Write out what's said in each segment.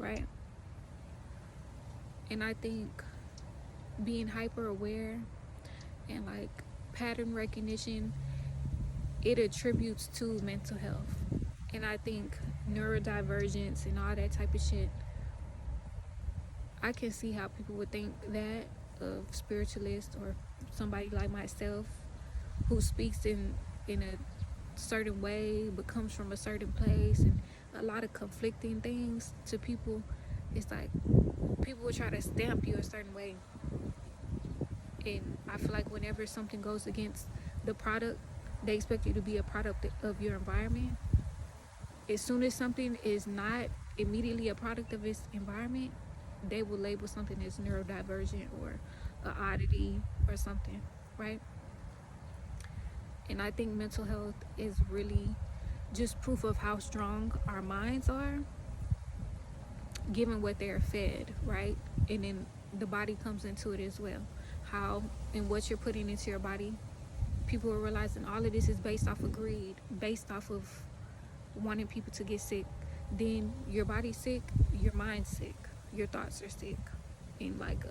right? And I think being hyper aware and like pattern recognition, it attributes to mental health. And I think neurodivergence and all that type of shit, I can see how people would think that of spiritualist or somebody like myself who speaks in a certain way but comes from a certain place, and a lot of conflicting things to people. It's like people will try to stamp you a certain way, and I feel like whenever something goes against the product, they expect you to be a product of your environment. As soon as something is not immediately a product of its environment, they will label something as neurodivergent or an oddity or something, right? And I think mental health is really just proof of how strong our minds are given what they're fed, right? And then the body comes into it as well. How and what you're putting into your body. People are realizing all of this is based off of greed, based off of wanting people to get sick. Then your body's sick, your mind's sick, your thoughts are sick, and like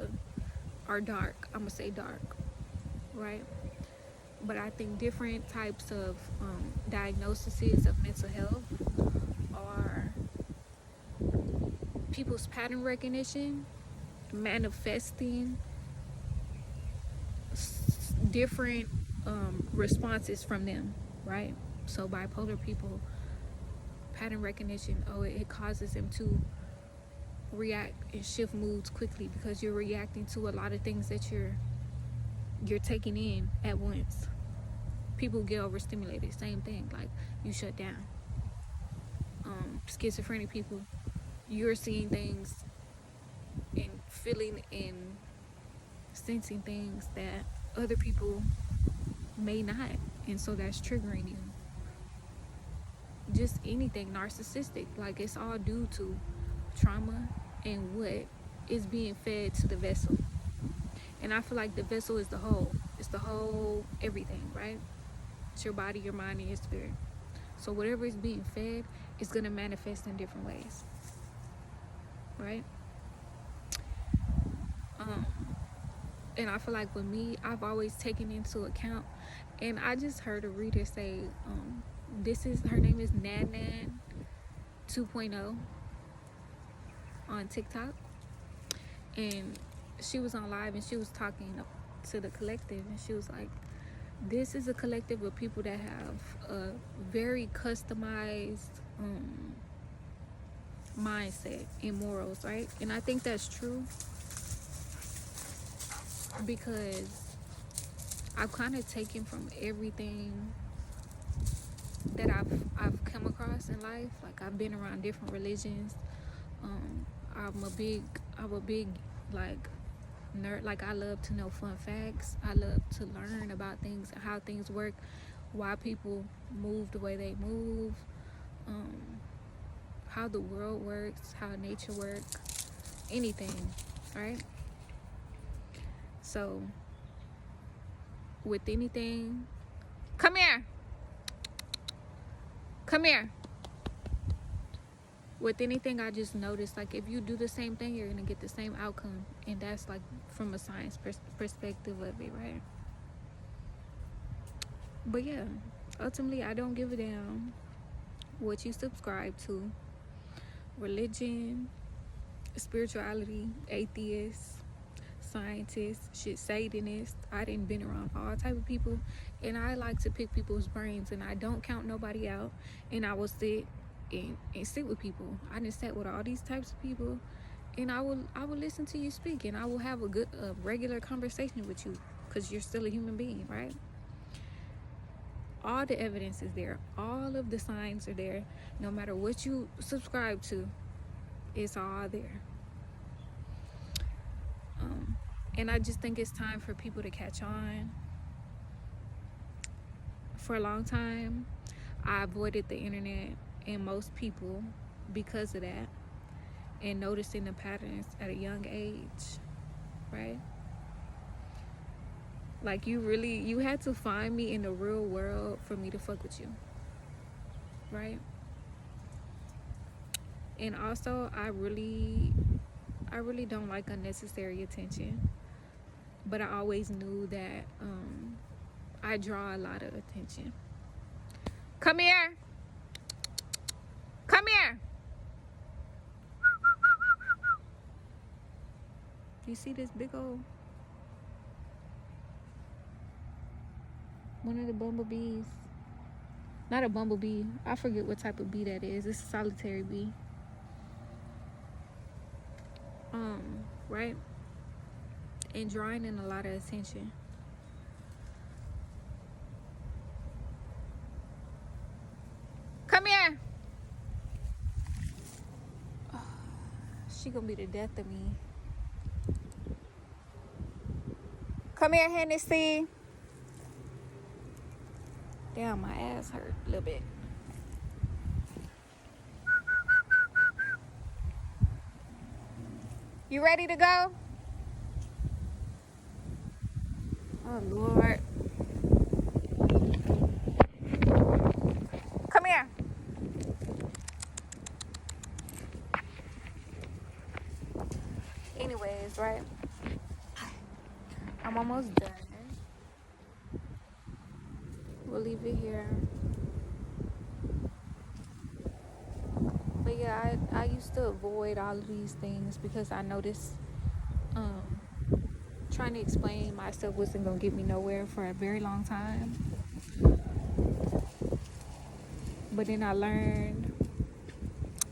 are dark. I'm gonna say dark, right? But I think different types of diagnoses of mental health are people's pattern recognition, manifesting different responses from them, right? So bipolar people, pattern recognition, it causes them to react and shift moods quickly because you're reacting to a lot of things that you're taking in at once. People get overstimulated, same thing, like you shut down. Schizophrenic people, you're seeing things and feeling and sensing things that other people may not, and so that's triggering you. Just anything narcissistic, like it's all due to trauma and what is being fed to the vessel. And I feel like the vessel is the whole. It's the whole everything, right? It's your body, your mind, and your spirit. So whatever is being fed is going to manifest in different ways, right? And I feel like with me, I've always taken into account, and I just heard a reader say, her name is Nan 2.0 on TikTok, and she was on live and she was talking to the collective, and she was like, this is a collective of people that have a very customized mindset and morals, right? And I think that's true because I've kind of taken from everything that I've come across in life. Like I've been around different religions. I'm a big like nerd. Like I love to know fun facts. I love to learn about things, how things work, why people move the way they move, how the world works, how nature works, anything, right? So with anything, come here. With anything, I just noticed, like, if you do the same thing, you're gonna get the same outcome, and that's like from a science perspective of it, right? But yeah, ultimately, I don't give a damn what you subscribe to: religion, spirituality, atheists, scientists, shit, Satanists. I done been around all type of people, and I like to pick people's brains, and I don't count nobody out, and I will sit and sit with people. I done sat with all these types of people, and I will listen to you speak, and I will have a regular conversation with you because you're still a human being, right? All the evidence is there, all of the signs are there. No matter what you subscribe to, it's all there. And I just think it's time for people to catch on. For a long time, I avoided the internet and most people because of that, and noticing the patterns at a young age, right? Like you had to find me in the real world for me to fuck with you, right? And also, I really don't like unnecessary attention. But I always knew that I draw a lot of attention. Come here. Come here. You see this big old one of the bumblebees? Not a bumblebee. I forget what type of bee that is. It's a solitary bee. Right? And drawing in a lot of attention. Come here. Oh, she gonna be the death of me. Come here, Hennessy. Damn, my ass hurt a little bit. You ready to go? Oh, Lord. Come here. Anyways, right? I'm almost done. We'll leave it here. But yeah, I used to avoid all of these things because I noticed trying to explain myself wasn't going to get me nowhere for a very long time. But then I learned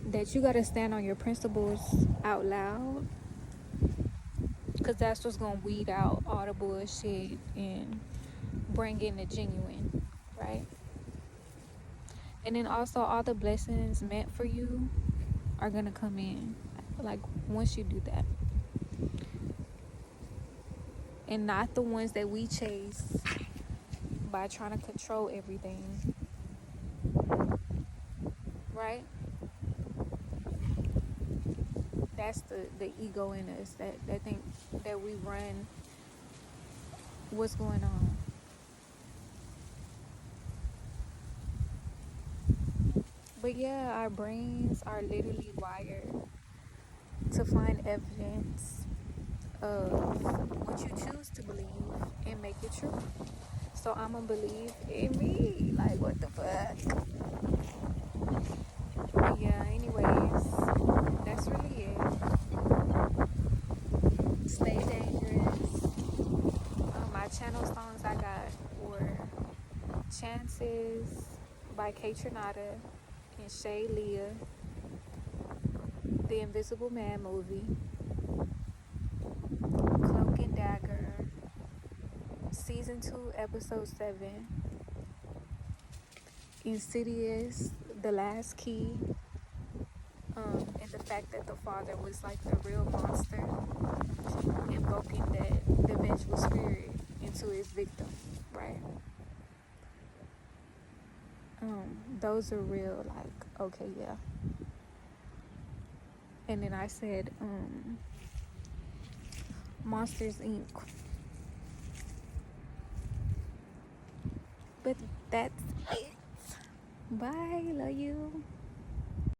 that you got to stand on your principles out loud, because that's what's going to weed out all the bullshit and bring in the genuine, right? And then also all the blessings meant for you are going to come in, like, once you do that. And not the ones that we chase by trying to control everything, right? That's the ego in us that think that we run what's going on. But yeah, our brains are literally wired to find evidence of what you choose to believe and make it true. So I'm gonna believe in me. Like, what the fuck? But yeah, anyways, that's really it. Stay dangerous. My channel songs I got were Chances by K Trinata and Shay Leah, The Invisible Man movie, Cloak and Dagger, Season 2, Episode 7, Insidious, The Last Key, and the fact that the father was like the real monster, invoking the vengeful spirit into his victim, right? Those are real, like, okay, yeah. And then I said, Monsters Inc. But that's it. Bye, love you.